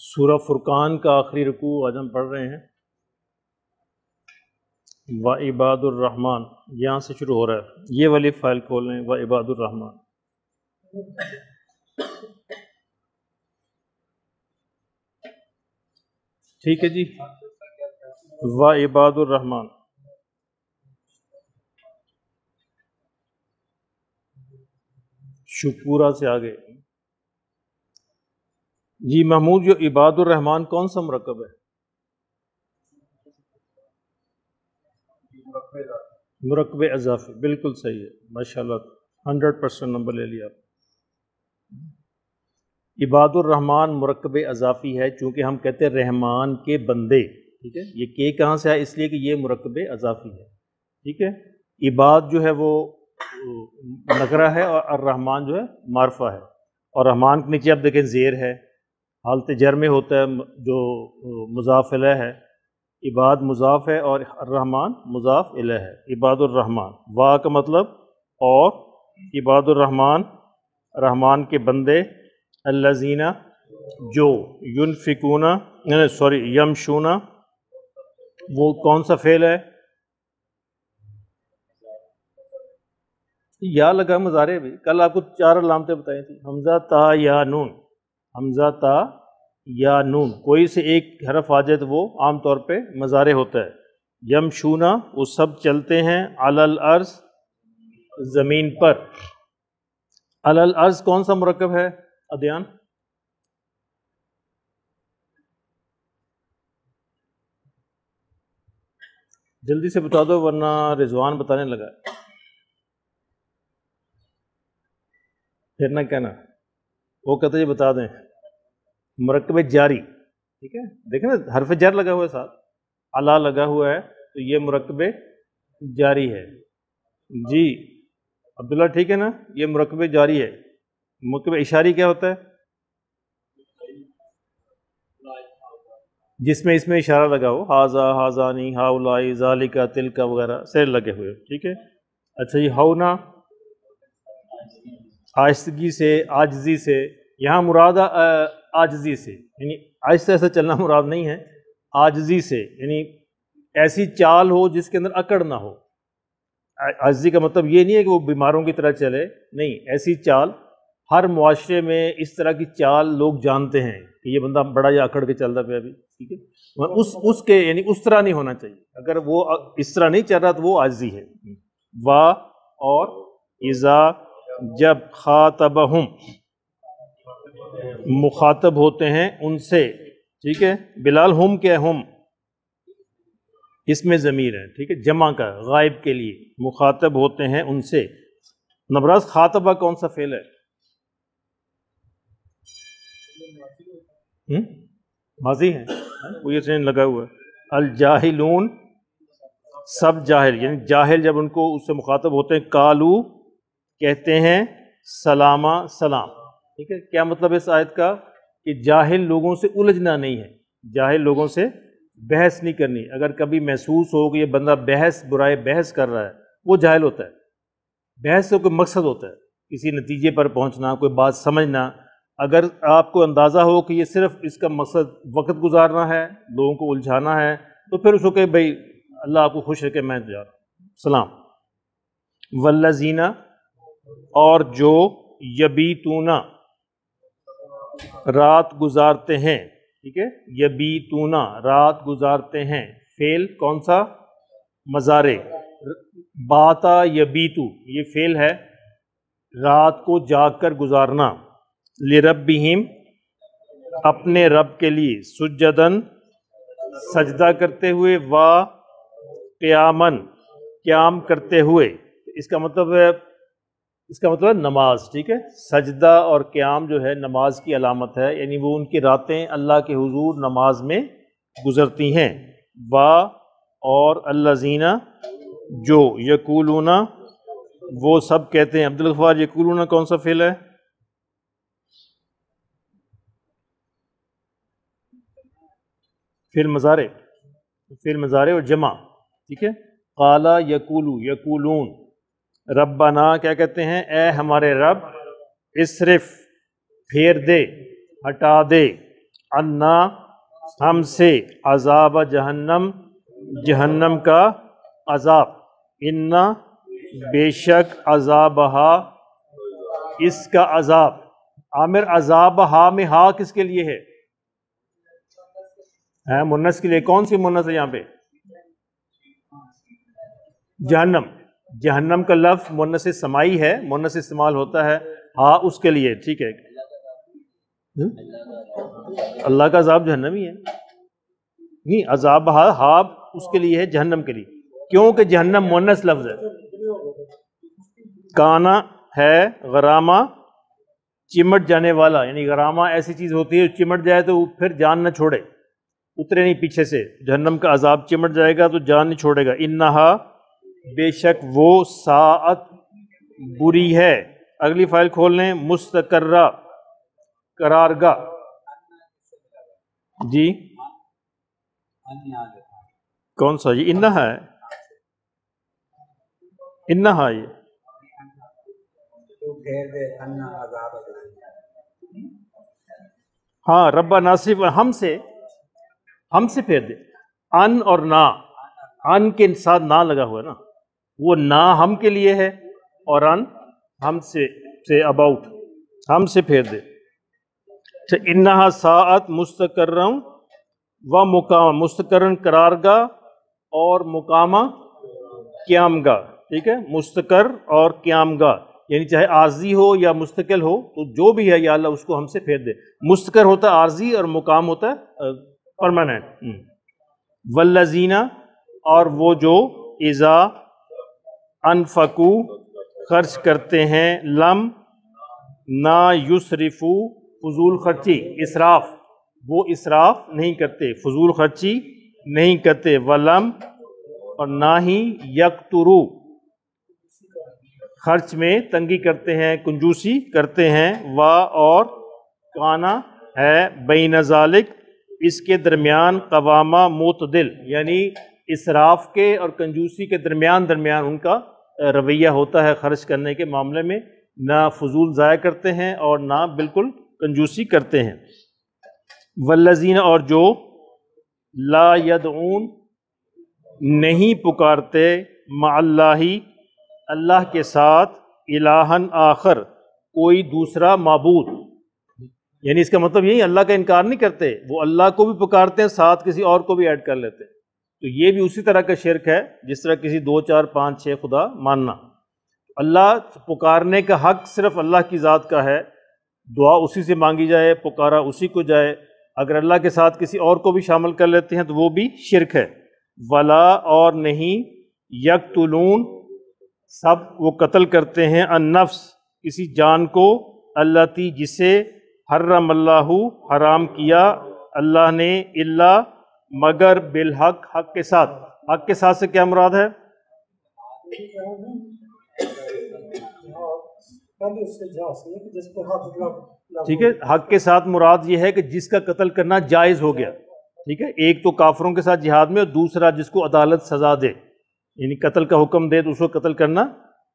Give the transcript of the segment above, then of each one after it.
سورہ فرقان کا آخری رکوع آج ہم پڑھ رہے ہیں۔ وَعِبَادُ الرحمن یہاں سے شروع ہو رہا ہے، یہ والی فائل کھول لیں، وَعِبَادُ الرحمن۔ ٹھیک ہے جی، وَعِبَادُ الرحمن۔ شکورہ سے آگے جی محمود، جو عباد الرحمن کون سا مرکب ہے؟ مرکب اضافی، بالکل صحیح ہے، ماشاءاللہ 100% نمبر لے لیا آپ۔ عباد الرحمن مرکب اضافی ہے، چونکہ ہم کہتے ہیں رحمان کے بندے، ٹھیک ہے، یہ کہ کہاں سے ہے؟ اس لیے کہ یہ مرکب اضافی ہے، ٹھیک ہے۔ عباد جو ہے وہ نکرہ ہے اور الرحمن جو ہے معرفہ ہے، اور رحمان کے نیچے آپ دیکھیں زیر ہے، حالت جر میں ہوتا ہے جو مضاف الیہ ہے۔ عباد مضاف ہے اور الرحمن مضاف الیہ ہے۔ عباد الرحمن، وا کا مطلب اور، عباد الرحمن رحمان کے بندے، الذین جو ینفقون یمشون، وہ کون سا فعل ہے؟ یا لگا مضارع بھی، کل آپ کو 4 علامتیں بتائی تھی، حمزہ تا یا نون، حمزہ تا یا نون، کوئی سے ایک حرف آ جائے تو وہ عام طور پہ مضارع ہوتا ہے۔ یمشونا، وہ سب چلتے ہیں، علی الارض، زمین پر۔ علی الارض کون سا مرکب ہے ادیان؟ جلدی سے بتا دو ورنہ رضوان بتانے لگا، پھر نہ کہنا، وہ کہتے ہیں بتا دیں۔ مرکب جاری، ٹھیک ہے، دیکھیں نا حرف جر لگا ہوا ہے ساتھ، علا لگا ہوا ہے، تو یہ مرکب جاری ہے جی عبداللہ، ٹھیک ہے نا، یہ مرکب جاری ہے۔ مرکب اشاری کیا ہوتا ہے؟ جس میں اس میں اشارہ لگا ہو، ہاذا، ہاذانی، ہاؤلائی، ذالکا، تلکا وغیرہ سے لگے ہوئے، ٹھیک ہے۔ اچھا یہ ہونا، آہستگی سے، عاجزی سے، یہاں مراد عاجزی سے، یعنی آہستہ آہستہ چلنا مراد نہیں ہے، عاجزی سے، یعنی ایسی چال ہو جس کے اندر اکڑ نہ ہو۔ عاجزی کا مطلب یہ نہیں ہے کہ وہ بیماروں کی طرح چلے، نہیں، ایسی چال، ہر معاشرے میں اس طرح کی چال لوگ جانتے ہیں کہ یہ بندہ بڑا یا اکڑ کے چلتا پہ ابھی، ٹھیک ہے، اس کے یعنی اس طرح نہیں ہونا چاہیے، اگر وہ اس طرح نہیں چل رہا تو وہ عاجزی ہے۔ وا اور اذا، جب خاطبہم، مخاطب ہوتے ہیں ان سے، ٹھیک ہے، بلال ہم کیا ہم، اس میں ضمیر ہے، ٹھیک ہے، جمع کا، غائب کے لیے، مخاطب ہوتے ہیں ان سے۔ نبراز خاطبہ کون سا فعل ہے؟ ماضی ہے، وہ یہ لگا ہوا ہے۔ الجاہلون، سب جاہل، یعنی جاہل جب ان کو اس سے مخاطب ہوتے ہیں، کالو کہتے ہیں، سلامہ سلام، ٹھیک ہے۔ کیا مطلب ہے اس آیت کا؟ کہ جاہل لوگوں سے الجھنا نہیں ہے، جاہل لوگوں سے بحث نہیں کرنی۔ اگر کبھی محسوس ہو کہ یہ بندہ بحث برائے بحث کر رہا ہے، وہ جاہل ہوتا ہے۔ بحث سے کوئی مقصد ہوتا ہے، کسی نتیجے پر پہنچنا، کوئی بات سمجھنا۔ اگر آپ کو اندازہ ہو کہ یہ صرف اس کا مقصد وقت گزارنا ہے، لوگوں کو الجھانا ہے، تو پھر اس کو کہ بھائی اللہ آپ کو خوش رکھے، میں جا رہا ہوں، سلام۔ والذین، اور جو یبیتون، رات گزارتے ہیں، ٹھیک ہے، یبیتون، رات گزارتے ہیں، فعل کون سا؟ مضارع، باتا یبیتو، یہ فعل ہے، رات کو جاگ کر گزارنا، لربہم، اپنے رب کے لیے، سجدن، سجدہ کرتے ہوئے، و قیامن، قیام کرتے ہوئے، اس کا مطلب ہے نماز، ٹھیک ہے۔ سجدہ اور قیام جو ہے نماز کی علامت ہے، یعنی وہ ان کی راتیں اللہ کے حضور نماز میں گزرتی ہیں۔ وا اور الذین، جو یقولون، وہ سب کہتے ہیں۔ عبدالغفار، یقولون کون سا فعل ہے؟ فعل مضارع اور جمع، ٹھیک ہے۔ قال یقولو، یقولون، ربنا کیا کہتے ہیں؟ اے ہمارے رب، اصرف، پھیر دے، ہٹا دے، انا ہم سے، عذاب جہنم جہنم کا عذاب، انا بے شک عذابہا اس کا عذاب۔ عامر عذابہا میں ہا کس کے لیے ہے؟ منس کے لیے۔ کون سی منس ہے یہاں پہ؟ جہنم۔ جہنم کا لفظ منس سمائی ہے، منس استعمال ہوتا ہے ہاں اس کے لیے، ٹھیک ہے۔ اللہ کا عذاب جہنم ہی ہے، نہیں عذاب ہاں اس کے لیے ہے، جہنم کے لیے، کیونکہ جہنم مؤنث لفظ ہے۔ کانا ہے غرامہ چمٹ جانے والا، یعنی غرامہ ایسی چیز ہوتی ہے چمٹ جائے تو پھر جان نہ چھوڑے، اترے نہیں پیچھے سے۔ جہنم کا عذاب چمٹ جائے گا تو جان نہیں چھوڑے گا۔ انہا بے شک وہ، ساعت بری ہے۔ اگلی فائل کھول لیں، مستقرہ قرارگاہ، جی کون سا؟ یہ انہا ہے، انہا یہ ہاں ربا ناصف ہم سے پھیر دے، ان اور نا، ان کے ساتھ نا لگا ہوا ہے نا، وہ نا ہم کے لیے ہے اور ان ہم سے اباؤٹ، ہم سے پھیر دے۔ انہا ساعت مستقرم و مقام، مستقرن قرارگاہ اور مقامہ قیام گاہ، ٹھیک ہے، مستقر اور قیام گاہ، یعنی چاہے عارضی ہو یا مستقل ہو تو جو بھی ہے یا اللہ اس کو ہم سے پھیر دے۔ مستقر ہوتا ہے عارضی اور مقام ہوتا ہے پرماننٹ۔ والذین اور وہ جو اذا انفقو خرچ کرتے ہیں، لم نا یسرفو فضول خرچی، اسراف، وہ اسراف نہیں کرتے، فضول خرچی نہیں کرتے، ولم اور نہ ہی یقترو خرچ میں تنگی کرتے ہیں، کنجوسی کرتے ہیں، وا اور کانا ہے بین ذالک اس کے درمیان، قوامہ معتدل، یعنی اسراف کے اور کنجوسی کے درمیان ان کا رویہ ہوتا ہے خرچ کرنے کے معاملے میں، نہ فضول ضائع کرتے ہیں اور نہ بالکل کنجوسی کرتے ہیں۔ والذین اور جو لا یدعون نہیں پکارتے، مع اللہ اللہ کے ساتھ، الہن آخر کوئی دوسرا معبود، یعنی اس کا مطلب یہی اللہ کا انکار نہیں کرتے، وہ اللہ کو بھی پکارتے ہیں، ساتھ کسی اور کو بھی ایڈ کر لیتے ہیں، تو یہ بھی اسی طرح کا شرک ہے جس طرح کسی 2 4 5 6 خدا ماننا۔ اللہ پکارنے کا حق صرف اللہ کی ذات کا ہے، دعا اسی سے مانگی جائے، پکارا اسی کو جائے، اگر اللہ کے ساتھ کسی اور کو بھی شامل کر لیتے ہیں تو وہ بھی شرک ہے۔ ولا اور نہیں، یقتلون سب وہ قتل کرتے ہیں، النفس کسی جان کو، التی جسے، حرم اللہ حرام کیا اللہ نے، الا مگر، بالحق حق کے ساتھ، حق کے ساتھ سے کیا مراد ہے؟ ٹھیک ہے، حق کے ساتھ مراد یہ ہے کہ جس کا قتل کرنا جائز ہو گیا، ٹھیک ہے، ایک تو کافروں کے ساتھ جہاد میں، اور دوسرا جس کو عدالت سزا دے، یعنی قتل کا حکم دے تو اس کو قتل کرنا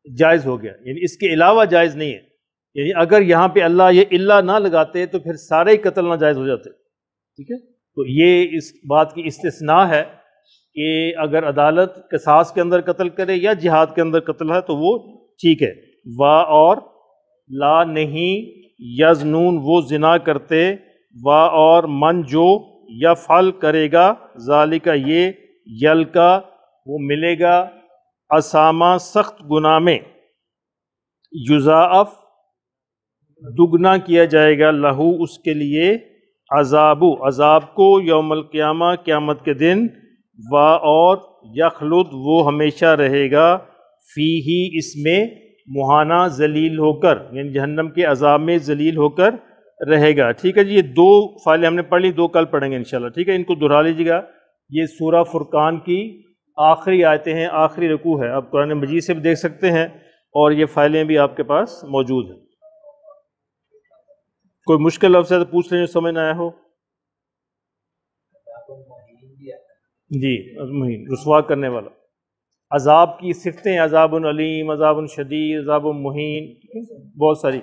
جائز ہو گیا، یعنی اس کے علاوہ جائز نہیں ہے، یعنی اگر یہاں پہ اللہ یہ الا نہ لگاتے تو پھر سارے ہی قتل ناجائز ہو جاتے، ٹھیک ہے، تو یہ اس بات کی استثناء ہے کہ اگر عدالت قصاص کے اندر قتل کرے یا جہاد کے اندر قتل ہے تو وہ ٹھیک ہے۔ وا اور لا نہیں، یزنون وہ زنا کرتے، وا اور من جو یفعل کرے گا، ذالک یہ، یلکا وہ ملے گا، اسامہ سخت گناہ میں، یضاعف دگنا کیا جائے گا، لہو اس کے لیے، عذاب کو، یوم القیامہ قیامت کے دن، وا اور یخلد وہ ہمیشہ رہے گا، فیہی اس میں، مہانہ ذلیل ہو کر، یعنی جہنم کے عذاب میں ذلیل ہو کر رہے گا۔ ٹھیک ہے جی، یہ 2 فائلیں ہم نے پڑھ لی، 2 کل پڑھیں گے انشاءاللہ، ٹھیک ہے، ان کو دہرا لیجیے گا۔ یہ سورہ فرقان کی آخری آیتیں ہیں، آخری رکوع ہے، آپ قرآن مجید سے بھی دیکھ سکتے ہیں اور یہ فائلیں بھی آپ کے پاس موجود ہیں۔ کوئی مشکل لفظ ہے تو پوچھ لیں جو سمجھ نہ آیا ہو۔ جی مہین، رسوا کرنے والا، عذاب کی صفتیں، عذاب علیم، عذاب شدید، عذاب مہین، بہت ساری۔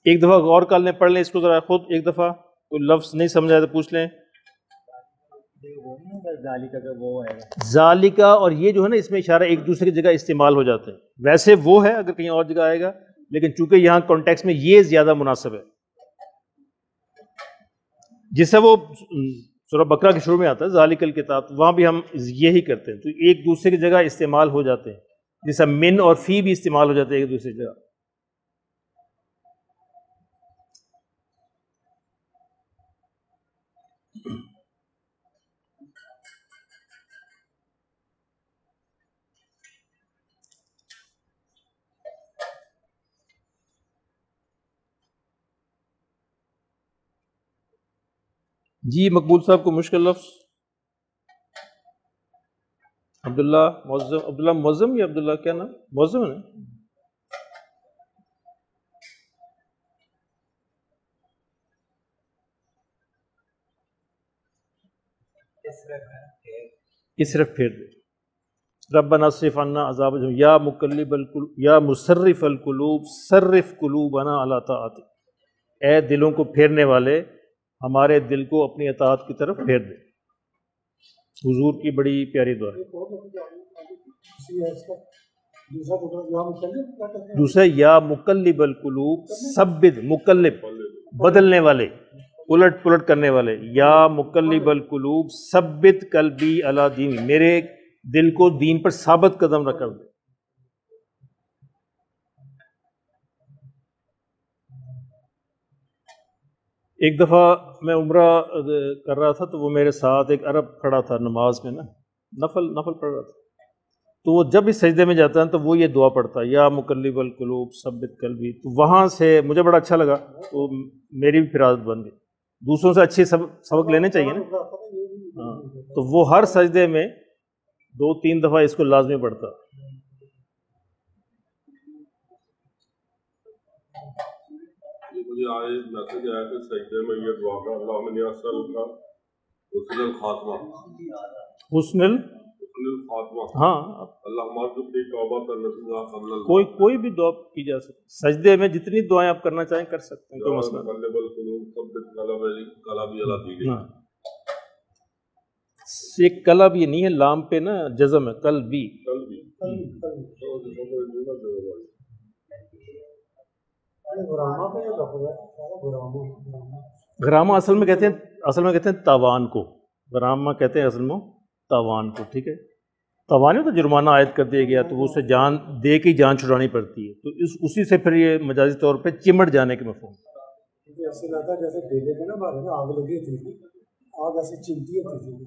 ایک دفعہ غور کر لیں، پڑھ لیں اس کو ذرا خود ایک دفعہ، کوئی لفظ نہیں سمجھ آیا تو پوچھ لیں. ذالکا اور یہ جو ہے نا اس میں اشارہ ایک دوسرے کی جگہ استعمال ہو جاتے ہیں. ویسے وہ ہے اگر کہیں اور جگہ آئے گا، لیکن چونکہ یہاں کانٹیکس میں یہ زیادہ مناسب ہے. جس سے وہ سورہ بقرہ کے شروع میں آتا ہے ذالک الکتاب، وہاں بھی ہم یہی کرتے ہیں، تو ایک دوسرے کی جگہ استعمال ہو جاتے ہیں. جیسا من اور فی بھی استعمال ہو جاتے ہیں ایک دوسرے کی جگہ. جی مقبول صاحب کو مشکل لفظ. عبداللہ معظم، عبداللہ معظم یا عبداللہ کیا نام؟ معظم ہے نا؟ اسرف پھیر دے. ربنا اصرف عنا عذاب جہنم یا مقلب القلوب یا مصرف القلوب صرف قلوبنا علی طاعتک. اے دلوں کو پھیرنے والے ہمارے دل کو اپنی اطاعت کی طرف پھیر دے. حضور کی بڑی پیاری دعا ہے. دوسرا یا مقلب القلوب ثبت، مقلب بدلنے والے، الٹ پلٹ کرنے والے. یا مقلب القلوب ثبت قلبی علی دین، میرے دل کو دین پر ثابت قدم رکھ کر دے. ایک دفعہ میں عمرہ کر رہا تھا تو وہ میرے ساتھ ایک عرب کھڑا تھا نماز میں نا، نفل پڑھ رہا تھا. تو وہ جب اس سجدے میں جاتا ہے تو وہ یہ دعا پڑھتا ہے یا مقلب القلوب ثبت قلبی. تو وہاں سے مجھے بڑا اچھا لگا، تو میری بھی پھر عادت بن گئی. دوسروں سے اچھے سبق لینے چاہیے نا. ہاں تو وہ ہر سجدے میں 2-3 دفعہ اس کو لازمی پڑھتا. مجھے آئے میسج آیا کہ سجدے میں یہ دعا کا اللہم انی اسألک حسن الخاتمہ، حسن الخاتمہ. ہاں اللہم ارزقنی توبۃ نصوحا قبل الموت. کوئی بھی دعا کی جا سکتی. سجدے میں جتنی دعائیں آپ کرنا چاہیں کر سکتے ہیں، کوئی مسئلہ نہیں. مقلب القلوب ثبت قلبی علی دینک. ہاں ایک قلب یہ نہیں ہے، لام پہ نا جزم ہے، قلبی. غرامہ اصل میں کہتے ہیں تاوان کو. غرامہ کہتے ہیں اصل میں تاوان کو. ٹھیک ہے، تاوان ہے تو جرمانہ عائد کر دیا گیا تو وہ اسے جان دے کے جان چھڑانی پڑتی ہے. تو اسی سے پھر یہ مجازی طور پہ چمٹ جانے کے مفہوم. ایسے لگتا ہے جیسے بیلے میں نا آگ لگی تھی، آگ ایسے چمٹی ہوتی تھی،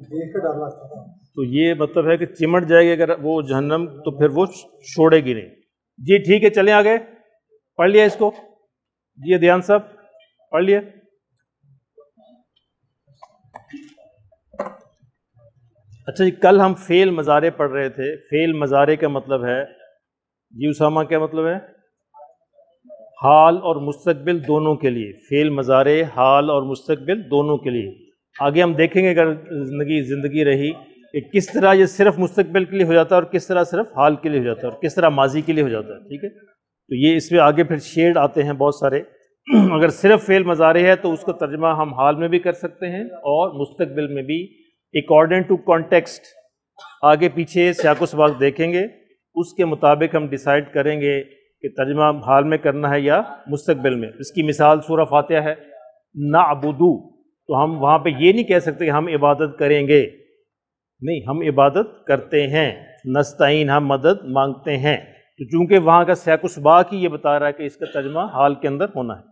دیکھ کے ڈر لگتا تھا. تو یہ مطلب ہے کہ چمٹ جائے گی اگر وہ جہنم تو پھر وہ چھوڑے گی نہیں. جی ٹھیک ہے، چلیں آگے. پڑھ لیا اس کو؟ جی دیان صاحب پڑھ لیا؟ اچھا جی، کل ہم فعل مضارع پڑھ رہے تھے. فعل مضارع کا مطلب ہے جی اسامہ کیا مطلب ہے؟ حال اور مستقبل دونوں کے لیے. فعل مضارع حال اور مستقبل دونوں کے لیے. آگے ہم دیکھیں گے اگر زندگی رہی کہ کس طرح یہ صرف مستقبل کے لیے ہو جاتا ہے اور کس طرح صرف حال کے لیے ہو جاتا ہے اور کس طرح ماضی کے لیے ہو جاتا ہے. ٹھیک ہے، تو یہ اس میں آگے پھر شیڈ آتے ہیں بہت سارے. اگر صرف فعل مضارع ہے تو اس کا ترجمہ ہم حال میں بھی کر سکتے ہیں اور مستقبل میں بھی، اکارڈنگ ٹو کانٹیکسٹ. آگے پیچھے سیاق و سباق دیکھیں گے، اس کے مطابق ہم ڈیسائیڈ کریں گے کہ ترجمہ حال میں کرنا ہے یا مستقبل میں. اس کی مثال سورہ فاتحہ ہے، نعبدو. تو ہم وہاں پہ یہ نہیں کہہ سکتے کہ ہم عبادت کریں گے، نہیں، ہم عبادت کرتے ہیں. نستعین، ہم مدد مانگتے ہیں. تو چونکہ وہاں کا سیاق و سباق ہی یہ بتا رہا ہے کہ اس کا ترجمہ حال کے اندر ہونا ہے.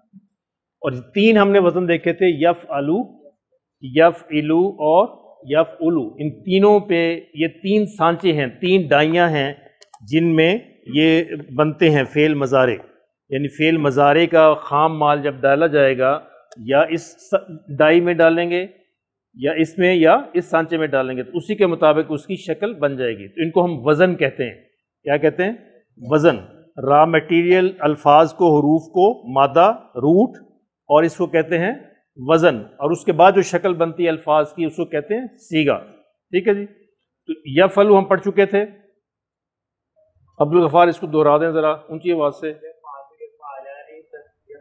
اور 3 ہم نے وزن دیکھے تھے، یفعلو، یفعلو اور یفعلو. ان تینوں پہ یہ 3 سانچے ہیں، 3 ڈائیاں ہیں جن میں یہ بنتے ہیں فعل مضارع. یعنی فعل مضارع کا خام مال جب ڈالا جائے گا یا اس ڈائی میں ڈالیں گے یا اس میں یا اس سانچے میں ڈالیں گے تو اسی کے مطابق اس کی شکل بن جائے گی. تو ان کو ہم وزن کہتے ہیں. کیا کہتے ہیں؟ وزن. را میٹیریل، الفاظ کو، حروف کو، مادہ، روٹ، اور اس کو کہتے ہیں وزن. اور اس کے بعد جو شکل بنتی ہے الفاظ کی اس کو کہتے ہیں صیغہ. ٹھیک ہے جی. تو یفعلو ہم پڑھ چکے تھے. عبدالغفار اس کو دہرا دیں ذرا اونچی آواز سے.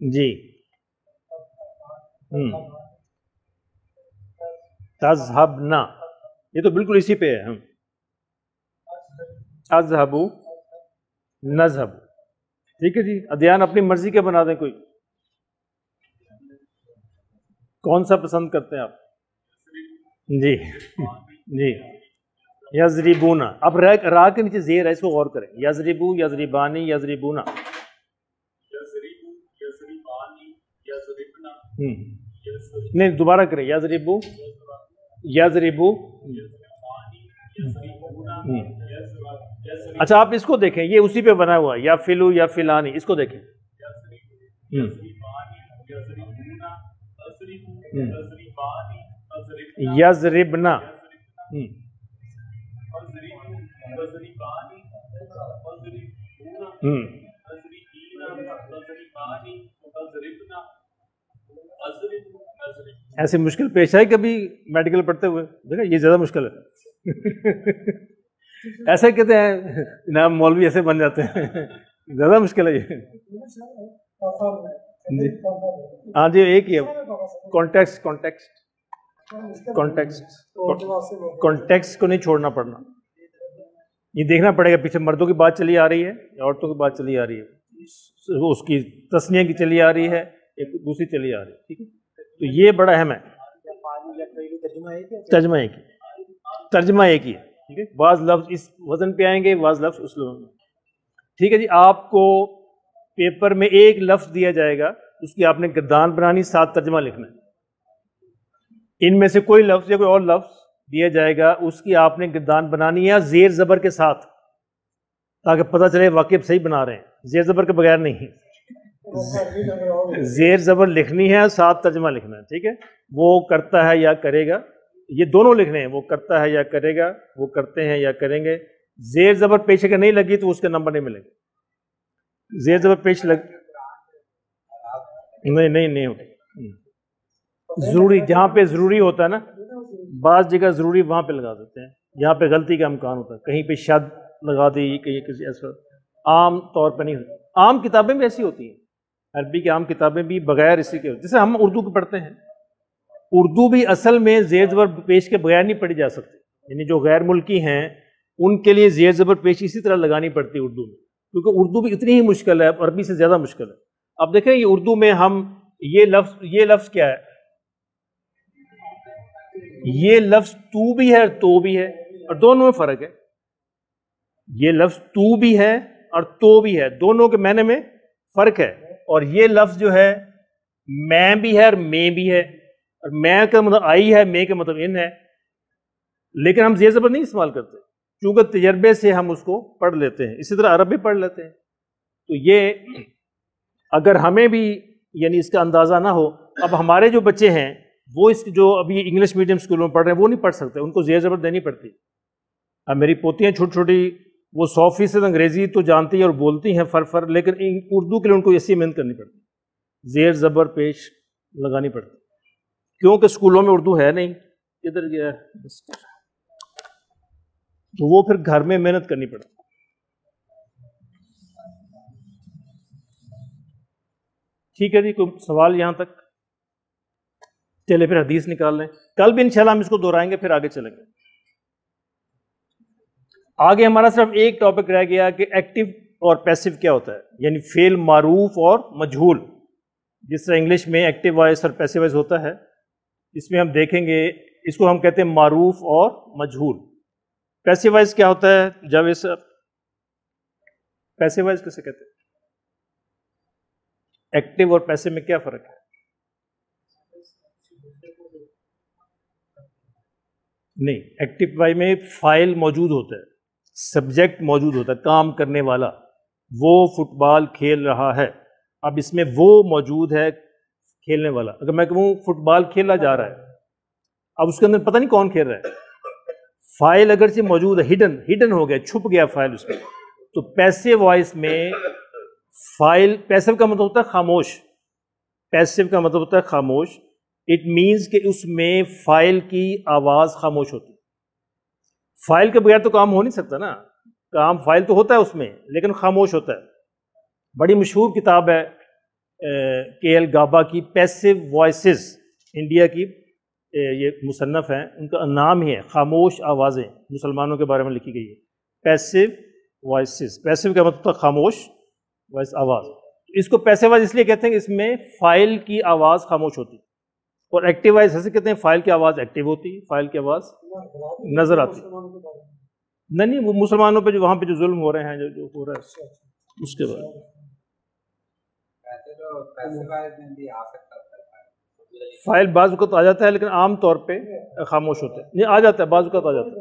جی تذهبنا، یہ تو بالکل اسی پہ ہے. ہم اذهب نذهب، ٹھیک ہے جی. ادیان اپنی مرضی کے بنا دیں. کوئی کون سا پسند کرتے ہیں آپ؟ جی جی یضربون. اب را کے نیچے زیر ہے، اس کو غور کریں. یضربو، یضربانی، یضربونا. نہیں دوبارہ کریں. یضربو، یضربو. اچھا آپ اس کو دیکھیں، یہ اسی پہ بنا ہوا ہے. یا فلو یا فلانی، اس کو دیکھیں. یضربنا. ایسے مشکل پیش آئی کبھی میڈیکل پڑھتے ہوئے؟ دیکھا یہ زیادہ مشکل ہے. ایسے کہتے ہیں جناب مولوی ایسے بن جاتے ہیں، زیادہ مشکل ہے یہ. جی ہاں جی ایک ہی ہے. کانٹیکسٹ کانٹیکسٹ کو نہیں چھوڑنا پڑنا. یہ دیکھنا پڑے گا پیچھے مردوں کی بات چلی آ رہی ہے یا عورتوں کی بات چلی آ رہی ہے، اس کی تسنیہ کی چلی آ رہی ہے، ایک دوسری چلی آ رہی ہے. ٹھیک ہے، تو یہ بڑا اہم ہے. ترجمہ ایک ہی، ترجمہ ایک ہی ہے. ٹھیک ہے، بعض لفظ اس وزن پہ آئیں گے، بعض لفظ اس لفظ میں. ٹھیک ہے جی. آپ کو پیپر میں ایک لفظ دیا جائے گا، اس کی آپ نے گردان بنانی، 7 ترجمہ لکھنا ہے. ان میں سے کوئی لفظ یا کوئی اور لفظ دیا جائے گا، اس کی آپ نے گردان بنانی ہے زیر زبر کے ساتھ، تاکہ پتہ چلے واقعی صحیح بنا رہے ہیں. زیر زبر کے بغیر نہیں، زیر زبر لکھنی ہے، 7 ترجمہ لکھنا ہے. ٹھیک ہے، وہ کرتا ہے یا کرے گا، یہ دونوں لکھنے ہیں. وہ کرتا ہے یا کرے گا، وہ کرتے ہیں یا کریں گے. زیر زبر پیش اگر نہیں لگی تو اس کے نمبر نہیں ملیں گے. زیر زبر پیش لگ نہیں ہوتی. ضروری جہاں پہ ضروری ہوتا ہے نا، بعض جگہ ضروری وہاں پہ لگا دیتے ہیں، یہاں پہ غلطی کا امکان ہوتا ہے. کہیں پہ شد لگا دی، کہیں کسی ایسا. عام طور پہ نہیں ہوتی. عام کتابیں بھی ایسی ہوتی ہیں، عربی کی عام کتابیں بھی بغیر اسی کے، جیسے ہم اردو کو پڑھتے ہیں، اردو بھی اصل میں زیر زبر پیش کے بغیر نہیں پڑھی جا سکتی. یعنی جو غیر ملکی ہیں ان کے لیے زیر زبر پیش اسی طرح لگانی پڑتی ہے اردو میں، کیونکہ اردو بھی اتنی ہی مشکل ہے، عربی سے زیادہ مشکل ہے. اب دیکھیں یہ اردو میں ہم یہ لفظ کیا ہے؟ یہ لفظ تو بھی ہے اور تو بھی ہے، اور دونوں میں فرق ہے. یہ لفظ تو بھی ہے اور تو بھی ہے، دونوں کے معنی میں فرق ہے. اور یہ لفظ جو ہے میں بھی ہے اور میں بھی ہے، اور میں کا مطلب آئی ہے، میں کا مطلب ان ہے. لیکن ہم زیر زبر نہیں استعمال کرتے، چونکہ تجربے سے ہم اس کو پڑھ لیتے ہیں. اسی طرح عرب بھی پڑھ لیتے ہیں. تو یہ اگر ہمیں بھی یعنی اس کا اندازہ نہ ہو، اب ہمارے جو بچے ہیں وہ اس جو ابھی انگلش میڈیم اسکولوں میں پڑھ رہے ہیں وہ نہیں پڑھ سکتے، ان کو زیر زبر دینی پڑتی. اب میری پوتیاں چھوٹی چھوٹی، وہ 100% انگریزی تو جانتی ہیں اور بولتی ہیں فر، لیکن اردو کے لیے ان کو ایسی محنت کرنی پڑتی، زیر زبر پیش لگانی پڑتی، کیونکہ اسکولوں میں اردو ہے نہیں. کدھر گیا ہے؟ تو وہ پھر گھر میں محنت کرنی پڑتی. ٹھیک ہے جی، کوئی سوال یہاں تک؟ چلے پھر حدیث نکال لیں. کل بھی انشاءاللہ ہم اس کو دہرائیں گے، پھر آگے چلیں گے. آگے ہمارا صرف ایک ٹاپک رہ گیا کہ ایکٹیو اور پیسو کیا ہوتا ہے، یعنی فعل معروف اور مجہول. جس طرح انگلش میں ایکٹیو وائس اور پیسو وائس ہوتا ہے، اس میں ہم دیکھیں گے اس کو ہم کہتے ہیں معروف اور مجہول. پیسو وائس کیا ہوتا ہے جاوید صاحب؟ پیسو وائس کیسے کہتے ہیں؟ ایکٹیو اور پیسو میں کیا فرق ہے؟ نہیں، ایکٹیو وائی میں فاعل موجود ہوتا ہے، سبجیکٹ موجود ہوتا ہے، کام کرنے والا. وہ فٹ بال کھیل رہا ہے، اب اس میں وہ موجود ہے کھیلنے والا. اگر میں کہوں فٹ بال کھیلا جا رہا ہے، اب اس کے اندر پتہ نہیں کون کھیل رہا ہے. فاعل اگرچہ موجود ہے، ہڈن ہو گیا، چھپ گیا فاعل اس میں. تو پیسو وائس میں فاعل، پیسو کا مطلب ہوتا ہے خاموش، پیسو کا مطلب ہوتا ہے خاموش. اٹ مینز کہ اس میں فاعل کی آواز خاموش ہوتی ہے. فاعل کے بغیر تو کام ہو نہیں سکتا نا، کام فاعل تو ہوتا ہے اس میں لیکن خاموش ہوتا ہے. بڑی مشہور کتاب ہے کے ایل گابا کی پیسو وائسز، انڈیا کی یہ مصنف ہیں، ان کا نام ہی ہے خاموش آوازیں، مسلمانوں کے بارے میں لکھی گئی ہے پیسو وائسز۔ پیسو کا مطلب خاموش، وائس آواز، اس کو پیسو وائس اس لیے کہتے ہیں کہ اس میں فائل کی آواز خاموش ہوتی ہے، اور ایکٹیو وائس ایسے کہتے ہیں فائل کی آواز ایکٹیو ہوتی ہے، فائل کی آواز نظر آتی ہے۔ نہیں وہ مسلمانوں پہ جو وہاں پہ جو ظلم ہو رہے ہیں، جو ہو رہا ہے اس کے بعد فائل بعض اوقات آ جاتا ہے، لیکن عام طور پہ خاموش ہوتا ہے، نہیں آ جاتا ہے، بعض اوقات آ جاتا ہے۔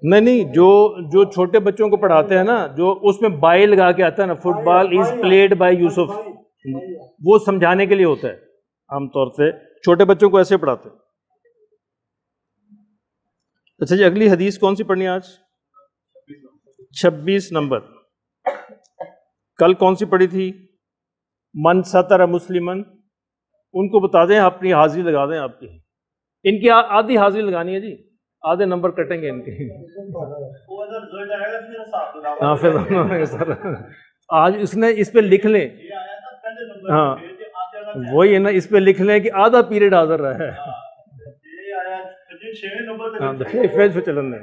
نہیں جو چھوٹے بچوں کو پڑھاتے ہیں نا، جو اس میں بائی لگا کے آتا ہے نا، football is played by Yusuf, وہ سمجھانے کے لیے ہوتا ہے، عام طور سے چھوٹے بچوں کو ایسے پڑھاتے ہیں۔ اچھا جی، اگلی حدیث کون سی پڑھنی ہے آج؟ 26 نمبر۔ کل کون سی پڑھی تھی؟ من ستر مسلمن، ان کو بتا دیں، اپنی حاضری لگا دیں آپ کی، ان کی آدھی حاضری لگانی ہے جی، آدھے نمبر کٹیں گے ان کے۔ ہاں پھر آج اس پہ لکھ لیں، ہاں وہی ہے نا، اس پہ لکھ لیں کہ آدھا پیریڈ حاضر رہا ہے، فیض پہ چلن دیں۔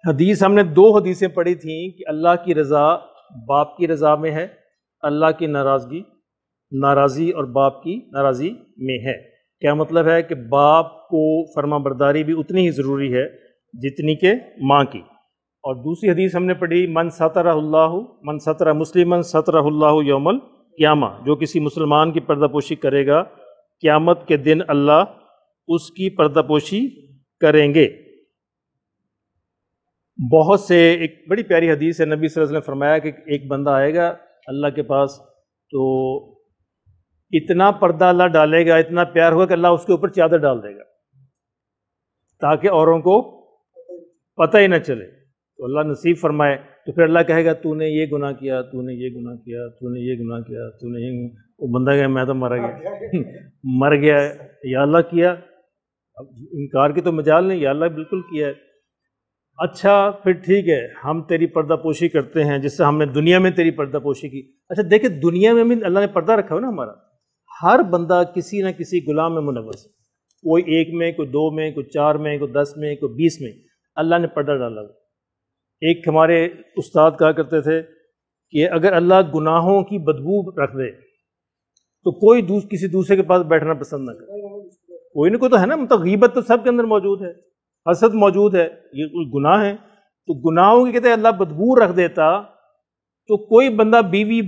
حدیث ہم نے 2 حدیثیں پڑھی تھیں کہ اللہ کی رضا باپ کی رضا میں ہے، اللہ کی ناراضی اور باپ کی ناراضی میں ہے۔ کیا مطلب ہے کہ باپ کو فرما برداری بھی اتنی ہی ضروری ہے جتنی کہ ماں کی۔ اور دوسری حدیث ہم نے پڑھی من ستر مسلمن سترہ اللہ یوم القیامہ، جو کسی مسلمان کی پردہ پوشی کرے گا قیامت کے دن اللہ اس کی پردہ پوشی کریں گے۔ بہت سے، ایک بڑی پیاری حدیث ہے، نبی صلی اللہ علیہ وسلم نے فرمایا کہ ایک بندہ آئے گا اللہ کے پاس تو اتنا پردہ اللہ ڈالے گا، اتنا پیار ہوگا کہ اللہ اس کے اوپر چادر ڈال دے گا تاکہ اوروں کو پتہ ہی نہ چلے۔ تو اللہ نصیب فرمائے، تو پھر اللہ کہے گا تو نے یہ گناہ کیا، تو نے یہ گناہ کیا، تو نے یہ گناہ کیا، تو نے یہ، وہ بندہ کہے میں تو مر گیا یا اللہ کیا، اب انکار کی تو مجال نہیں، یا اللہ بالکل کیا ہے۔ اچھا پھر ٹھیک ہے، ہم تیری پردہ پوشی کرتے ہیں جس سے ہم نے دنیا میں تیری پردہ پوشی کی۔ اچھا دیکھیں، دنیا میں بھی اللہ نے پردہ رکھا ہو نا ہمارا، ہر بندہ کسی نہ کسی غلام میں ملوث ہے، کوئی 1 میں، کوئی 2 میں، کوئی 4 میں، کوئی 10 میں، کوئی 20 میں، اللہ نے پردہ ڈالا ہوا۔ ایک ہمارے استاد کہا کرتے تھے کہ اگر اللہ گناہوں کی بدبو رکھ دے تو کوئی کسی دوسرے کے پاس بیٹھنا پسند نہ کرے۔ کوئی نہ کوئی تو ہے نا، مطلب غیبت تو سب کے اندر موجود ہے، حسد موجود ہے، یہ کوئی گناہ ہے، تو گناہوں کی کہتے ہیں اللہ بدبو رکھ دیتا تو کوئی بندہ بیوی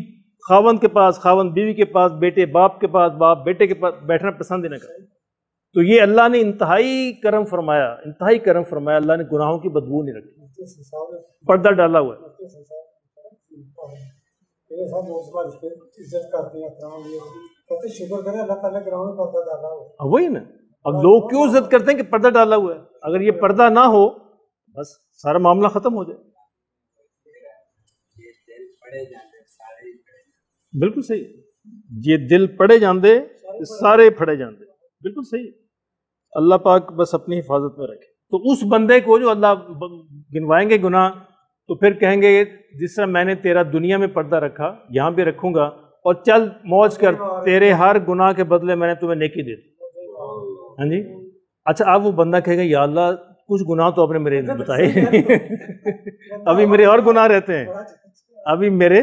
خاوند کے پاس، خاوند بیوی کے پاس، بیٹے باپ کے پاس، باپ بیٹے کے پاس بیٹھنا پسند ہی نہ کرے۔ تو یہ اللہ نے انتہائی کرم فرمایا، انتہائی کرم فرمایا، اللہ نے گناہوں کی بدبو نہیں رکھی، پردہ ڈالا ہوا ہے۔ وہی نا، اب لوگ کیوں عزت کرتے ہیں کہ پردہ ڈالا ہوا ہے؟ اگر یہ پردہ نہ ہو بس سارا معاملہ ختم ہو جائے۔ بالکل صحیح، یہ دل پڑے جاندے سارے پھڑے جاندے، بالکل صحیح۔ اللہ پاک بس اپنی حفاظت میں رکھے۔ تو اس بندے کو جو اللہ گنوائیں گے گناہ، تو پھر کہیں گے جس طرح میں نے تیرا دنیا میں پردہ رکھا یہاں بھی رکھوں گا، اور چل موج کر، تیرے ہر گناہ کے بدلے میں نے تمہیں نیکی دے دی۔ ہاں جی، اچھا اب وہ بندہ کہے گا یا اللہ کچھ گناہ تو آپ نے میرے بتائے، ابھی میرے اور گناہ رہتے ہیں، ابھی میرے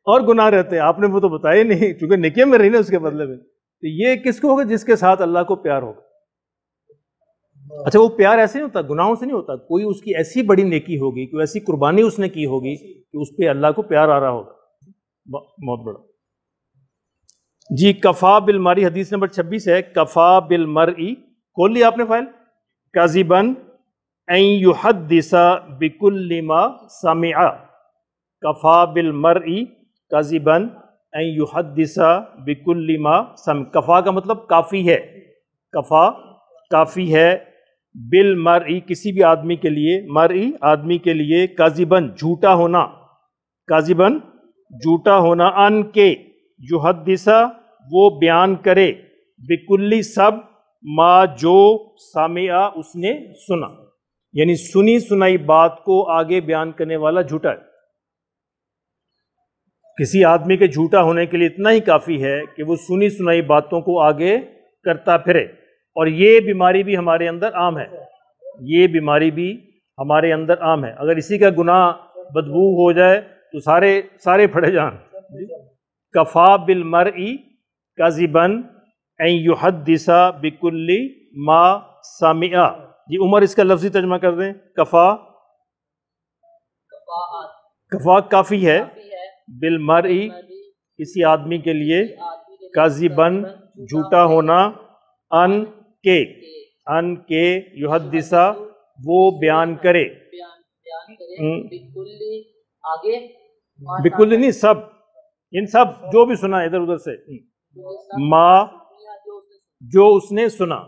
اور گناہ رہتے ہیں، آپ نے وہ تو بتائے نہیں، کیونکہ نیکیاں میں رہی نا اس کے بدلے میں۔ تو یہ کس کو ہوگا؟ جس کے ساتھ اللہ کو پیار ہوگا۔ اچھا وہ پیار ایسے نہیں ہوتا، گناہوں سے نہیں ہوتا، کوئی اس کی ایسی بڑی نیکی ہوگی، کوئی ایسی قربانی اس نے کی ہوگی کہ اس پہ اللہ کو پیار آ رہا ہوگا، بہت بڑا۔ جی کفا بالمرء، حدیث نمبر 26 ہے، کفا بالمرء، کھول لی آپ نے فائل، کذبا ان یحدث بکل ما سمع، کفا بالمرء کذبا ان یحدث بکل ما سمع۔ کفا کا مطلب کافی ہے، کفا کافی ہے، بالمرء کسی بھی آدمی کے لیے، مرء آدمی کے لیے، کذبا جھوٹا ہونا، کذبا جھوٹا ہونا، ان کے یحدث وہ بیان کرے، بکلی سب، ما جو سامعہ اس نے سنا، یعنی سنی سنائی بات کو آگے بیان کرنے والا جھوٹا ہے۔ کسی آدمی کے جھوٹا ہونے کے لیے اتنا ہی کافی ہے کہ وہ سنی سنائی باتوں کو آگے کرتا پھرے، اور یہ بیماری بھی ہمارے اندر عام ہے، یہ بیماری بھی ہمارے اندر عام ہے۔ اگر اسی کا گناہ بدبو ہو جائے تو سارے پھڑے جان۔ کفا بالمرء کذبا ان یحدث بکل ما سمع۔ جی عمر اس کا لفظی ترجمہ کر دیں۔ کفا کفا کافی ہے، بالمرء کسی آدمی کے لیے، کذبا جھوٹا ہونا، ان کے یحدث وہ بیان کرے، بکل نہیں سب، ان سب جو بھی سنا ادھر ادھر سے، ما جو اس نے سنا،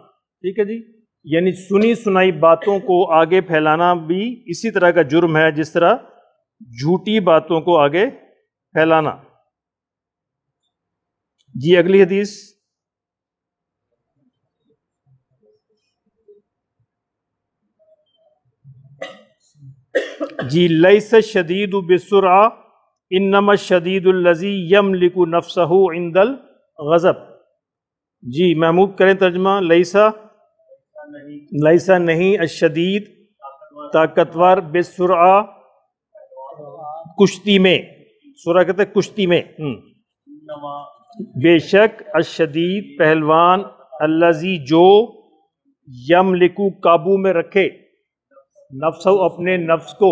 ٹھیک ہے جی، یعنی سنی سنائی باتوں کو آگے پھیلانا بھی اسی طرح کا جرم ہے جس طرح جھوٹی باتوں کو آگے پھیلانا۔ جی اگلی حدیث۔ جی لیس الشدید بالسرعہ انما الشدید الذی یملک نفسہ عند الغضب۔ جی محمود کریں ترجمہ۔ لیسا نہیں، الشدید طاقتور، بالسرعہ کشتی میں، سرعہ کہتے ہیں کشتی میں، بے شک، الشدید پہلوان، الذی جو، یملکو قابو میں رکھے، نفسہ اپنے نفس کو،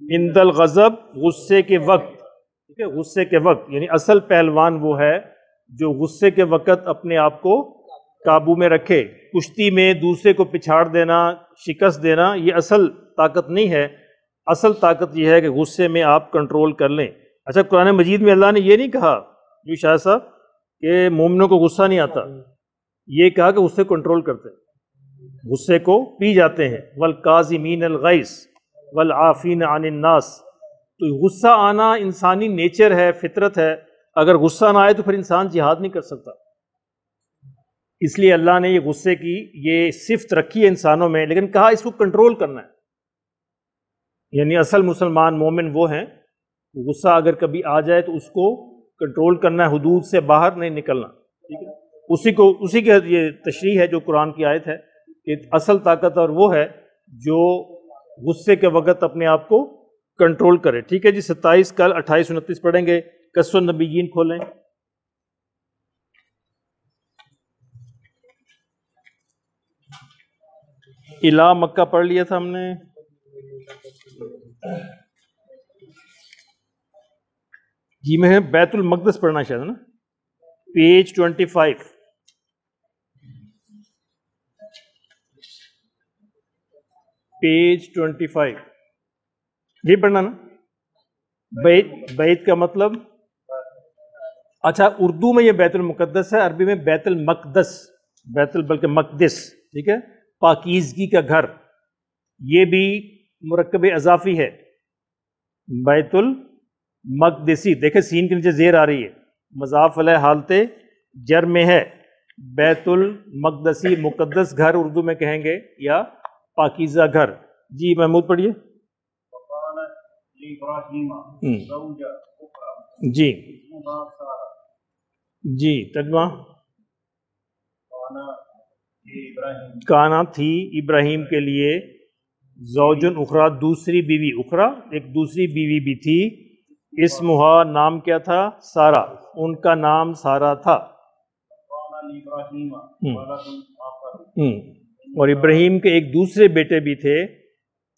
عند الغضب غصے کے وقت، ٹھیک ہے، غصے کے وقت، یعنی اصل پہلوان وہ ہے جو غصے کے وقت اپنے آپ کو قابو میں رکھے۔ کشتی میں دوسرے کو پچھاڑ دینا، شکست دینا، یہ اصل طاقت نہیں ہے، اصل طاقت یہ ہے کہ غصے میں آپ کنٹرول کر لیں۔ اچھا قرآن مجید میں اللہ نے یہ نہیں کہا جو شاہ صاحب کہ مومنوں کو غصہ نہیں آتا، یہ کہا کہ غصے کنٹرول کرتے ہیں، غصے کو پی جاتے ہیں، والکاظمین الغیظ والعافین عن الناس۔ تو غصہ آنا انسانی نیچر ہے، فطرت ہے، اگر غصہ نہ آئے تو پھر انسان جہاد نہیں کر سکتا۔ اس لیے اللہ نے یہ غصے کی یہ صفت رکھی ہے انسانوں میں، لیکن کہا اس کو کنٹرول کرنا ہے، یعنی اصل مسلمان مومن وہ ہیں، غصہ اگر کبھی آ جائے تو اس کو کنٹرول کرنا ہے، حدود سے باہر نہیں نکلنا، ٹھیک ہے، اسی کی یہ تشریح ہے جو قرآن کی آیت ہے کہ اصل طاقت اور وہ ہے جو غصے کے وقت اپنے آپ کو کنٹرول کرے۔ ٹھیک ہے جی، 27 کل 28 29 پڑھیں گے۔ قصص النبیین کھولیں۔ الا مکہ پڑھ لیا تھا ہم نے۔ جی میں بیت المقدس پڑھنا شاید نا، پیج 25۔ پیج 25 یہ پڑھنا نا، بیت کا مطلب، اچھا اردو میں یہ بیت المقدس ہے، عربی میں بیت المقدس، بلکہ مقدس، ٹھیک ہے، پاکیزگی کا گھر، یہ بھی مرکب اضافی ہے، بیت المقدسی، دیکھیں سین کے نیچے زیر آ رہی ہے، مضاف علیہ حالت جر میں ہے، بیت المقدسی، مقدس گھر اردو میں کہیں گے یا پاکیزہ گھر۔ جی محمود پڑھیے۔ جی جی ترجمہ۔ کانا تھی ابراہیم کے لیے، زوجن اخرى دوسری بیوی، اخرى ایک دوسری بیوی بھی تھی، اسمہا نام کیا تھا؟ سارہ، ان کا نام سارہ تھا۔ اور ابراہیم کے ایک دوسرے بیٹے بھی تھے،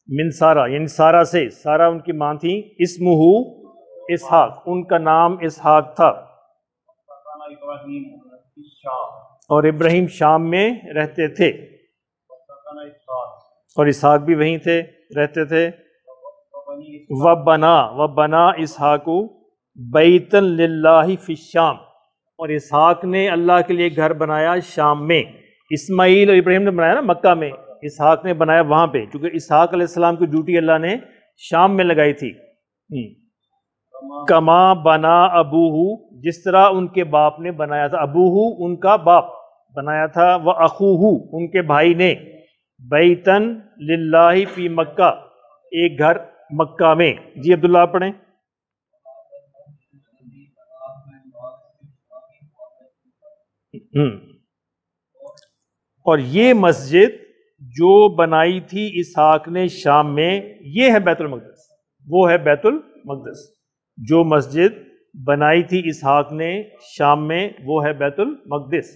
من سارہ یعنی سارہ سے، سارہ ان کی ماں تھی، اسمہ اسحاق، ان کا نام اسحاق تھا۔ اور ابراہیم شام میں رہتے تھے، اور اسحاق بھی وہیں تھے، رہتے تھے۔ وَبَنَا اسحاق بیتًا للہ فی الشام، اور اسحاق نے اللہ کے لیے گھر بنایا شام میں۔ اسماعیل اور ابراہیم نے بنایا نا مکہ میں، اسحاق نے بنایا وہاں پہ، کیونکہ اسحاق علیہ السلام کی ڈیوٹی اللہ نے شام میں لگائی تھی۔ کما بنا ابوہ، جس طرح ان کے باپ نے بنایا تھا، ابوہ ان کا باپ، بنایا تھا، وَأَخُوهُ ان کے بھائی نے، بیتن للہ فی مکہ ایک گھر مکہ میں. جی عبداللہ پڑھیں. اور یہ مسجد جو بنائی تھی اسحاق نے شام میں، یہ ہے بیت المقدس، وہ ہے بیت المقدس. جو مسجد بنائی تھی اسحاق نے شام میں وہ ہے بیت المقدس.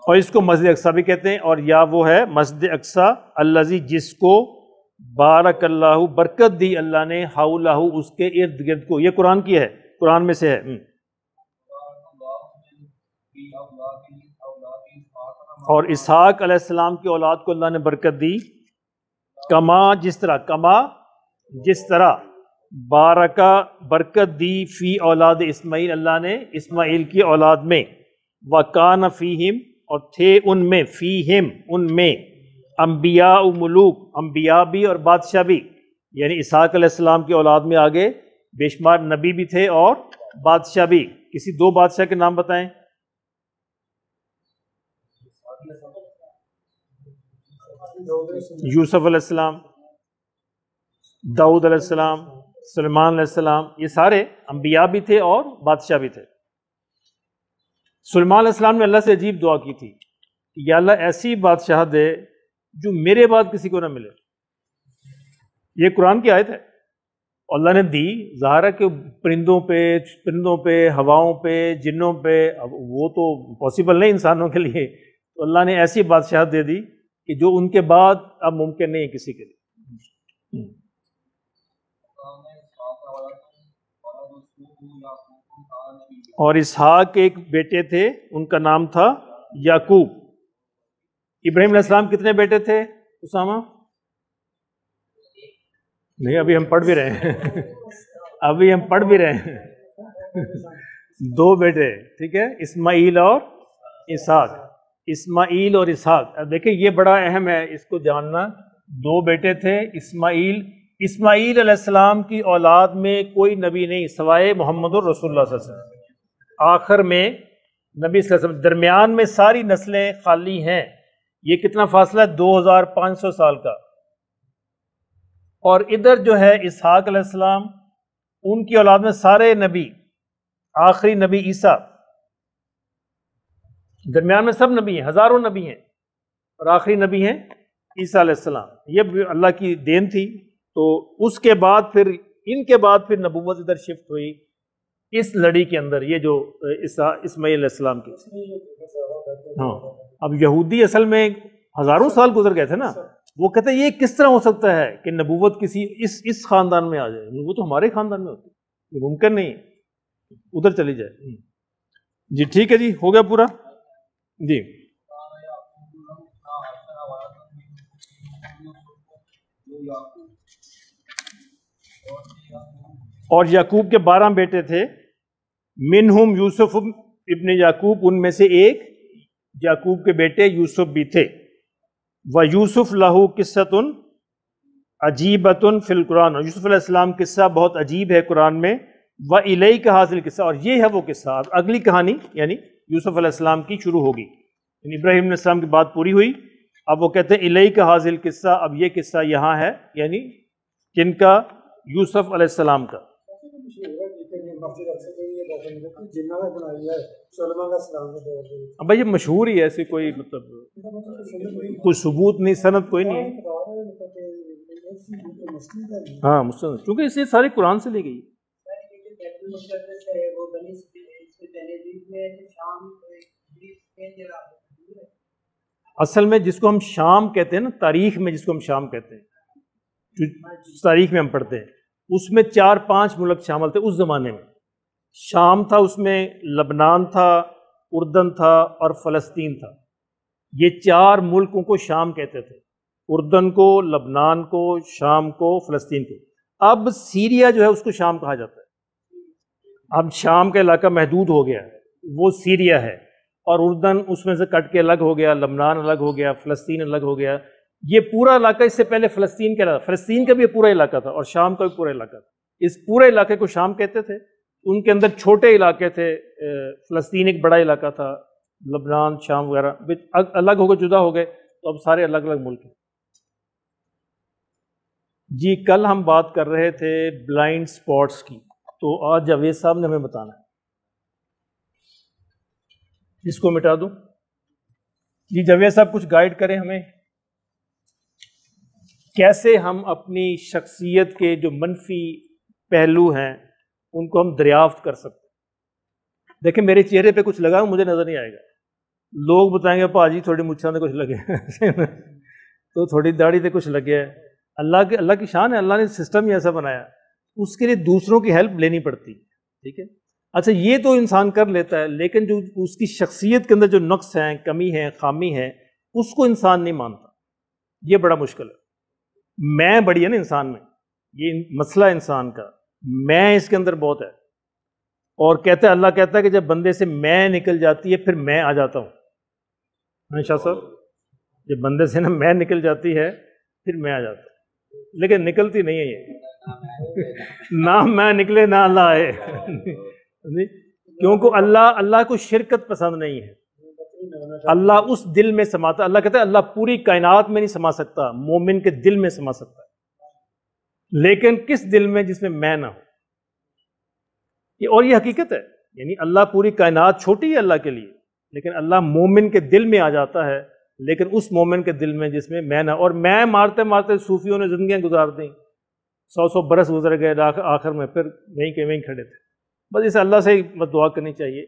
اور اس کو مسجد اقصی بھی کہتے ہیں، اور یا وہ ہے مسجد اقصی الذی جس کو بارک اللہ برکت دی اللہ نے حولہ اس کے ارد گرد کو. یہ قرآن کی ہے، قرآن میں سے ہے. اور اسحاق علیہ السلام کی اولاد کو اللہ نے برکت دی، کما جس طرح بارکا برکت دی فی اولاد اسماعیل اللہ نے اسماعیل کی اولاد میں، وکان فیہم اور تھے ان میں، فیہم ان میں، انبیاء و ملوک انبیاء بھی اور بادشاہ بھی. یعنی اسحاق علیہ السلام کی اولاد میں آگے بے شمار نبی بھی تھے اور بادشاہ بھی. کسی دو بادشاہ کے نام بتائیں. یوسف علیہ السلام، داؤد علیہ السلام، سلیمان علیہ السلام، یہ سارے انبیاء بھی تھے اور بادشاہ بھی تھے. سلیمان علیہ السلام نے اللہ سے عجیب دعا کی تھی کہ یا اللہ ایسی بادشاہ دے جو میرے بعد کسی کو نہ ملے. یہ قرآن کی آیت ہے، اللہ نے دی. ظاہر ہے کہ پرندوں پہ ہواؤں پہ جنوں پہ، اب وہ تو پاسبل نہیں انسانوں کے لیے، تو اللہ نے ایسی بادشاہت دے دی کہ جو ان کے بعد اب ممکن نہیں ہے کسی کے لیے. اور اسحاق کے ایک بیٹے تھے، ان کا نام تھا یعقوب. ابراہیم علیہ السلام کتنے بیٹے تھے اسامہ؟ نہیں، ابھی ہم پڑھ بھی رہے ہیں دو بیٹے، ٹھیک ہے، اسماعیل اور اسحاق. اسماعیل اور اسحاق، اب دیکھیں یہ بڑا اہم ہے اس کو جاننا. دو بیٹے تھے اسماعیل علیہ السلام کی اولاد میں کوئی نبی نہیں سوائے محمد الرسول اللہ صلی اللہ علیہ وسلم. آخر میں نبی صلی اللہ علیہ وسلم، درمیان میں ساری نسلیں خالی ہیں. یہ کتنا فاصلہ ہے؟ 2500 سال کا. اور ادھر جو ہے اسحاق علیہ السلام، ان کی اولاد میں سارے نبی، آخری نبی عیسیٰ، درمیان میں سب نبی ہیں، ہزاروں نبی ہیں، اور آخری نبی ہیں عیسیٰ علیہ السلام. یہ اللہ کی دین تھی. تو اس کے بعد پھر ان کے بعد پھر نبوت ادھر شفٹ ہوئی اس لڑی کے اندر، یہ جو اسماعیل علیہ السلام کی. ہاں، اب یہودی اصل میں ہزاروں سال گزر گئے تھے نا، وہ کہتے ہیں یہ کس طرح ہو سکتا ہے کہ نبوت کسی اس خاندان میں آ جائے، وہ تو ہمارے خاندان میں ہوتی ہے، یہ ممکن نہیں، ادھر چلی جائے. جی ٹھیک ہے، جی ہو گیا پورا. جی اور یعقوب کے 12 بیٹے تھے، منہم یوسف ابن یعقوب، ان میں سے ایک یعقوب کے بیٹے یوسف بھی تھے. وَيُوسُف لَهُ قِصَّةٌ عَجِيبَةٌ فِي الْقُرْآنِ، اور یوسف علیہ السلام قصہ بہت عجیب ہے قرآن میں. وَإِلَيْكَ هَذَا الْقِصَّةُ، اور یہ ہے وہ قصہ. اگلی کہانی یعنی یوسف علیہ السلام کی شروع ہوگی، یعنی ابراہیم علیہ السلام کی بات پوری ہوئی، اب وہ کہتے ہیں اِلَيْكَ هَذَا الْقِصَّةُ، اب یہ قصہ یہاں ہے، یعنی کن کا؟ یوسف علیہ السلام کا. اب یہ مشہور ہی ہے، ایسے کوئی مطلب کوئی ثبوت نہیں، سند کوئی نہیں ہے. ہاں مستند، کیونکہ اسے ساری قرآن سے لی گئی. اصل میں جس کو ہم شام کہتے ہیں نا، تاریخ میں جس کو ہم شام کہتے ہیں، جو تاریخ میں ہم پڑھتے ہیں، اس میں 4-5 ملک شامل تھے اس زمانے میں. شام تھا، اس میں لبنان تھا، اردن تھا اور فلسطین تھا. یہ 4 ملکوں کو شام کہتے تھے، اردن کو، لبنان کو، شام کو، فلسطین کو. اب سیریا جو ہے اس کو شام کہا جاتا ہے. اب شام کا علاقہ محدود ہو گیا، وہ سیریا ہے، اور اردن اس میں سے کٹ کے الگ ہو گیا، لبنان الگ ہو گیا، فلسطین الگ ہو گیا. یہ پورا علاقہ اس سے پہلے فلسطین کا علاقہ، فلسطین کا بھی پورا علاقہ تھا اور شام کا بھی پورا علاقہ تھا. اس پورے علاقے کو شام کہتے تھے. ان کے اندر چھوٹے علاقے تھے، فلسطین ایک بڑا علاقہ تھا، لبنان، شام وغیرہ الگ ہو گئے، جدا ہو گئے، تو اب سارے الگ الگ ملک ہیں۔ جی کل ہم بات کر رہے تھے بلائنڈ اسپاٹس کی، تو آج جاوید صاحب نے ہمیں بتانا ہے، اس کو مٹا دوں۔ جی جاوید صاحب کچھ گائیڈ کریں ہمیں، کیسے ہم اپنی شخصیت کے جو منفی پہلو ہیں ان کو ہم دریافت کر سکتے ہیں۔ دیکھیں میرے چہرے پہ کچھ لگا مجھے نظر نہیں آئے گا، لوگ بتائیں گے پاجی تھوڑی مچھاں سے کچھ لگے تو تھوڑی داڑھی سے کچھ لگے ہے، اللہ کی شان ہے، اللہ نے سسٹم ہی ایسا بنایا، اس کے لیے دوسروں کی ہیلپ لینی پڑتی، ٹھیک ہے۔ اچھا یہ تو انسان کر لیتا ہے، لیکن جو اس کی شخصیت کے اندر جو نقص ہیں، کمی ہے، خامی ہے، اس کو انسان نہیں مانتا، یہ بڑا مشکل ہے۔ میں بڑی ہے نا انسان میں، یہ مسئلہ انسان کا، میں اس کے اندر بہت ہے، اور کہتا ہے اللہ کہتا ہے کہ جب بندے سے میں نکل جاتی ہے پھر میں آ جاتا ہوں۔ شاہ صاحب جب بندے سے نا میں نکل جاتی ہے پھر میں آ جاتا ہوں، لیکن نکلتی نہیں ہے یہ نہ میں نکلے نہ اللہ آئے کیونکہ اللہ کو شرکت پسند نہیں ہے، اللہ اس دل میں سماتا، اللہ کہتا ہے اللہ پوری کائنات میں نہیں سما سکتا، مومن کے دل میں سما سکتا ہے، لیکن کس دل میں؟ جس میں میں نہ ہو، اور یہ حقیقت ہے، یعنی اللہ پوری کائنات چھوٹی ہے اللہ کے لیے، لیکن اللہ مومن کے دل میں آ جاتا ہے، لیکن اس مومن کے دل میں جس میں میں نہ، اور میں مارتے مارتے صوفیوں نے زندگیاں گزار دیں، 100 برس گزر گئے، آخر میں پھر وہیں کے وہیں کھڑے تھے۔ بس اسے اللہ سے دعا کرنی چاہیے۔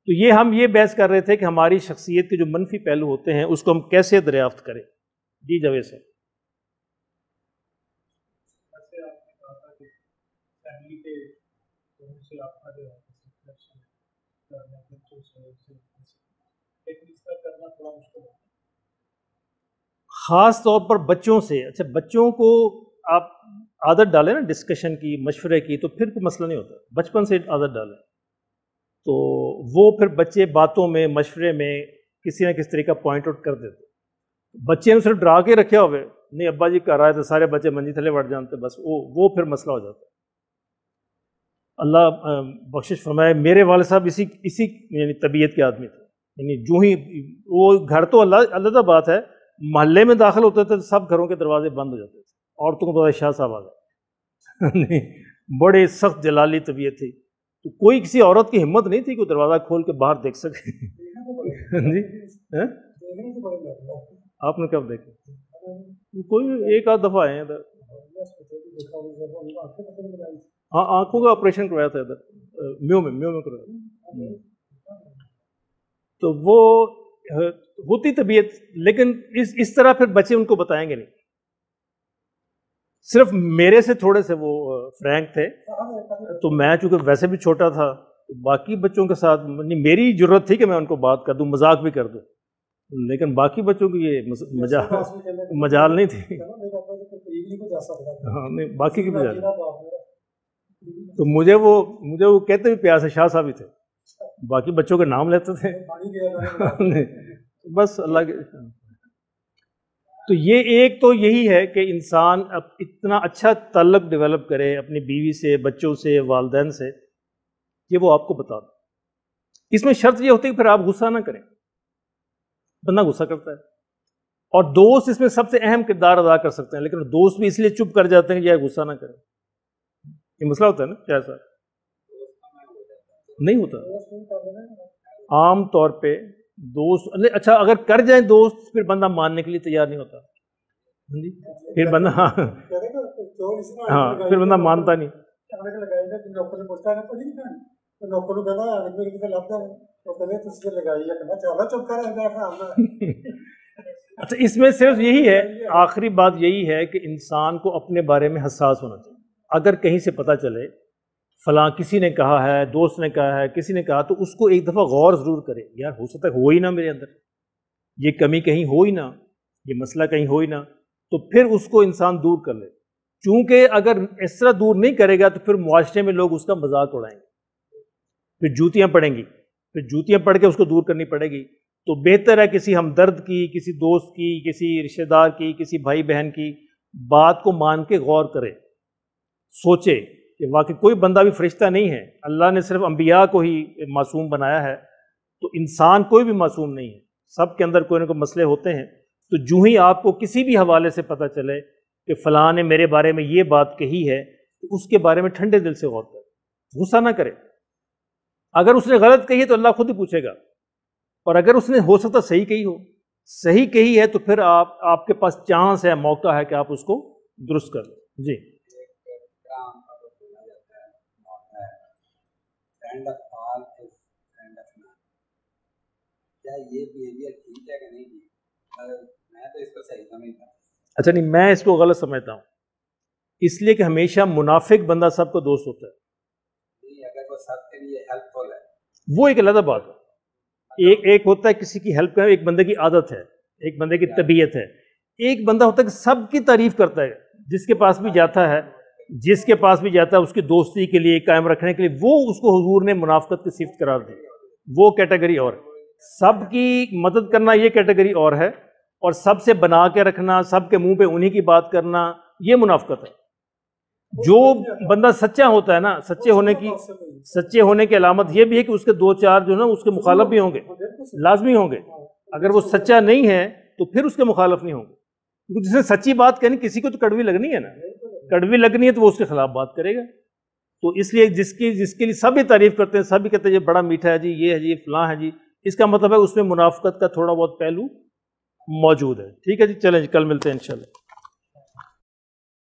تو یہ ہم یہ بحث کر رہے تھے کہ ہماری شخصیت کے جو منفی پہلو ہوتے ہیں اس کو ہم کیسے دریافت کریں۔ جی جاوید صاحب۔ خاص طور پر بچوں سے، اچھا بچوں کو آپ عادت ڈالیں نا ڈسکشن کی، مشورے کی، تو پھر کوئی مسئلہ نہیں ہوتا، بچپن سے عادت ڈالیں تو وہ پھر بچے باتوں میں، مشورے میں کسی نہ کسی طریقہ پوائنٹ آؤٹ کر دیتے۔ بچے نے صرف ڈرا کے رکھے ہوئے، نہیں ابا جی کر رہا ہے تو سارے بچے منجی تھلے بڑھ جانتے، بس وہ پھر مسئلہ ہو جاتا ہے۔ اللہ بخشش فرمائے، میرے والد صاحب اسی یعنی طبیعت کے آدمی تھے، یعنی جو ہی وہ گھر تو اللہ بات ہے، محلے میں داخل ہوتے تھے تو سب گھروں کے دروازے بند ہو جاتے تھے، عورتوں کو پتہ شاہ صاحب آ گئے بڑے سخت جلالی طبیعت تھی، تو کوئی کسی عورت کی ہمت نہیں تھی کہ دروازہ کھول کے باہر دیکھ سکے جی آپ نے کب دیکھا؟ کوئی ایک آدھ دفعہ آئے ہیں ادھر، ہاں آنکھوں کا آپریشن کروایا تھا ادھر میو میں کروایا، تو وہ ہوتی طبیعت، لیکن اس طرح پھر بچے ان کو بتائیں گے نہیں۔ صرف میرے سے تھوڑے سے وہ فرینک تھے، تو میں چونکہ ویسے بھی چھوٹا تھا، باقی بچوں کے ساتھ میری ضرورت تھی کہ میں ان کو بات کر دوں، مذاق بھی کر دوں، لیکن باقی بچوں کی یہ مجال نہیں تھی، ہاں نہیں باقی کی مجال، تو مجھے وہ کہتے بھی پیار سے شاہ صاحب ہی تھے، باقی بچوں کے نام لیتے تھے بس اللہ کے۔ تو یہ ایک تو یہی ہے کہ انسان اب اتنا اچھا تعلق ڈیولپ کرے اپنی بیوی سے، بچوں سے، والدین سے، کہ وہ آپ کو بتا دیں۔ اس میں شرط یہ ہوتی ہے کہ پھر آپ غصہ نہ کریں، بندہ غصہ کرتا ہے، اور دوست اس میں سب سے اہم کردار ادا کر سکتے ہیں، لیکن دوست بھی اس لیے چپ کر جاتے ہیں کہ یہ غصہ نہ کریں، یہ مسئلہ ہوتا ہے نا، کیا ایسا نہیں ہوتا عام طور پہ دوست، اچھا اگر کر جائیں دوست پھر بندہ ماننے کے لیے تیار نہیں ہوتا، پھر بندہ ہاں پھر بندہ مانتا نہیں۔ اچھا اس میں صرف یہی ہے، آخری بات یہی ہے کہ انسان کو اپنے بارے میں حساس ہونا چاہیے۔ اگر کہیں سے پتہ چلے فلاں کسی نے کہا ہے، دوست نے کہا ہے، کسی نے کہا، تو اس کو ایک دفعہ غور ضرور کرے، یار ہو سکتا ہے ہو ہی نہ میرے اندر یہ کمی، کہیں ہو ہی نہ یہ مسئلہ، کہیں ہو ہی نہ، تو پھر اس کو انسان دور کر لے۔ چونکہ اگر اس طرح دور نہیں کرے گا تو پھر معاشرے میں لوگ اس کا مذاق اڑائیں گے، پھر جوتیاں پڑیں گی، پھر جوتیاں پڑھ کے اس کو دور کرنی پڑے گی۔ تو بہتر ہے کسی ہمدرد کی، کسی دوست کی، کسی رشتہ دار کی، کسی بھائی بہن کی بات کو مان کے غور کرے، سوچے کہ واقعی کوئی بندہ بھی فرشتہ نہیں ہے، اللہ نے صرف انبیاء کو ہی معصوم بنایا ہے، تو انسان کوئی بھی معصوم نہیں ہے، سب کے اندر کوئی نہ کوئی مسئلے ہوتے ہیں۔ تو جو ہی آپ کو کسی بھی حوالے سے پتہ چلے کہ فلاں نے میرے بارے میں یہ بات کہی ہے، تو اس کے بارے میں ٹھنڈے دل سے غور کرے، غصہ نہ کرے۔ اگر اس نے غلط کہی ہے تو اللہ خود ہی پوچھے گا، اور اگر اس نے ہو سکتا صحیح کہی ہو، صحیح کہی ہے تو پھر آپ کے پاس چانس ہے، موقع ہے کہ آپ اس کو درست کر لیں۔ جی اچھا، نہیں، میں اس کو غلط سمجھتا ہوں، اس لیے کہ ہمیشہ منافق بندہ سب کو دوست ہوتا ہے، وہ ایک علیحدہ بات ہے۔ ایک ہوتا ہے کسی کی ہیلپ کرنا، ایک بندے کی عادت ہے، ایک بندے کی طبیعت ہے۔ ایک بندہ ہوتا ہے کہ سب کی تعریف کرتا ہے، جس کے پاس بھی جاتا ہے اس کی دوستی کے لیے، قائم رکھنے کے لیے، وہ اس کو حضور نے منافقت کی صفت قرار دی، وہ کیٹیگری اور ہے۔ سب کی مدد کرنا یہ کیٹیگری اور ہے، اور سب سے بنا کے رکھنا، سب کے منہ پہ انہی کی بات کرنا، یہ منافقت ہے۔ جو بندہ سچا ہوتا ہے نا، سچے ہونے کی علامت یہ بھی ہے کہ اس کے دو چار جو نا اس کے مخالف بھی ہوں گے، لازمی ہوں گے۔ اگر وہ سچا نہیں ہے تو پھر اس کے مخالف نہیں ہوں گے، کیونکہ جس نے سچی بات کہنی، کسی کو تو کڑوی لگنی ہے نا، کڑوی لگنی ہے تو وہ اس کے خلاف بات کرے گا۔ تو اس لیے جس کے لیے سب ہی تعریف کرتے ہیں، سب ہی کہتے ہیں یہ بڑا میٹھا ہے جی، یہ ہے جی، فلاں ہے جی، اس کا مطلب ہے اس میں منافقت کا تھوڑا بہت پہلو موجود ہے۔ ٹھیک ہے جی، چلیں جی، کل ملتے ہیں انشاءاللہ۔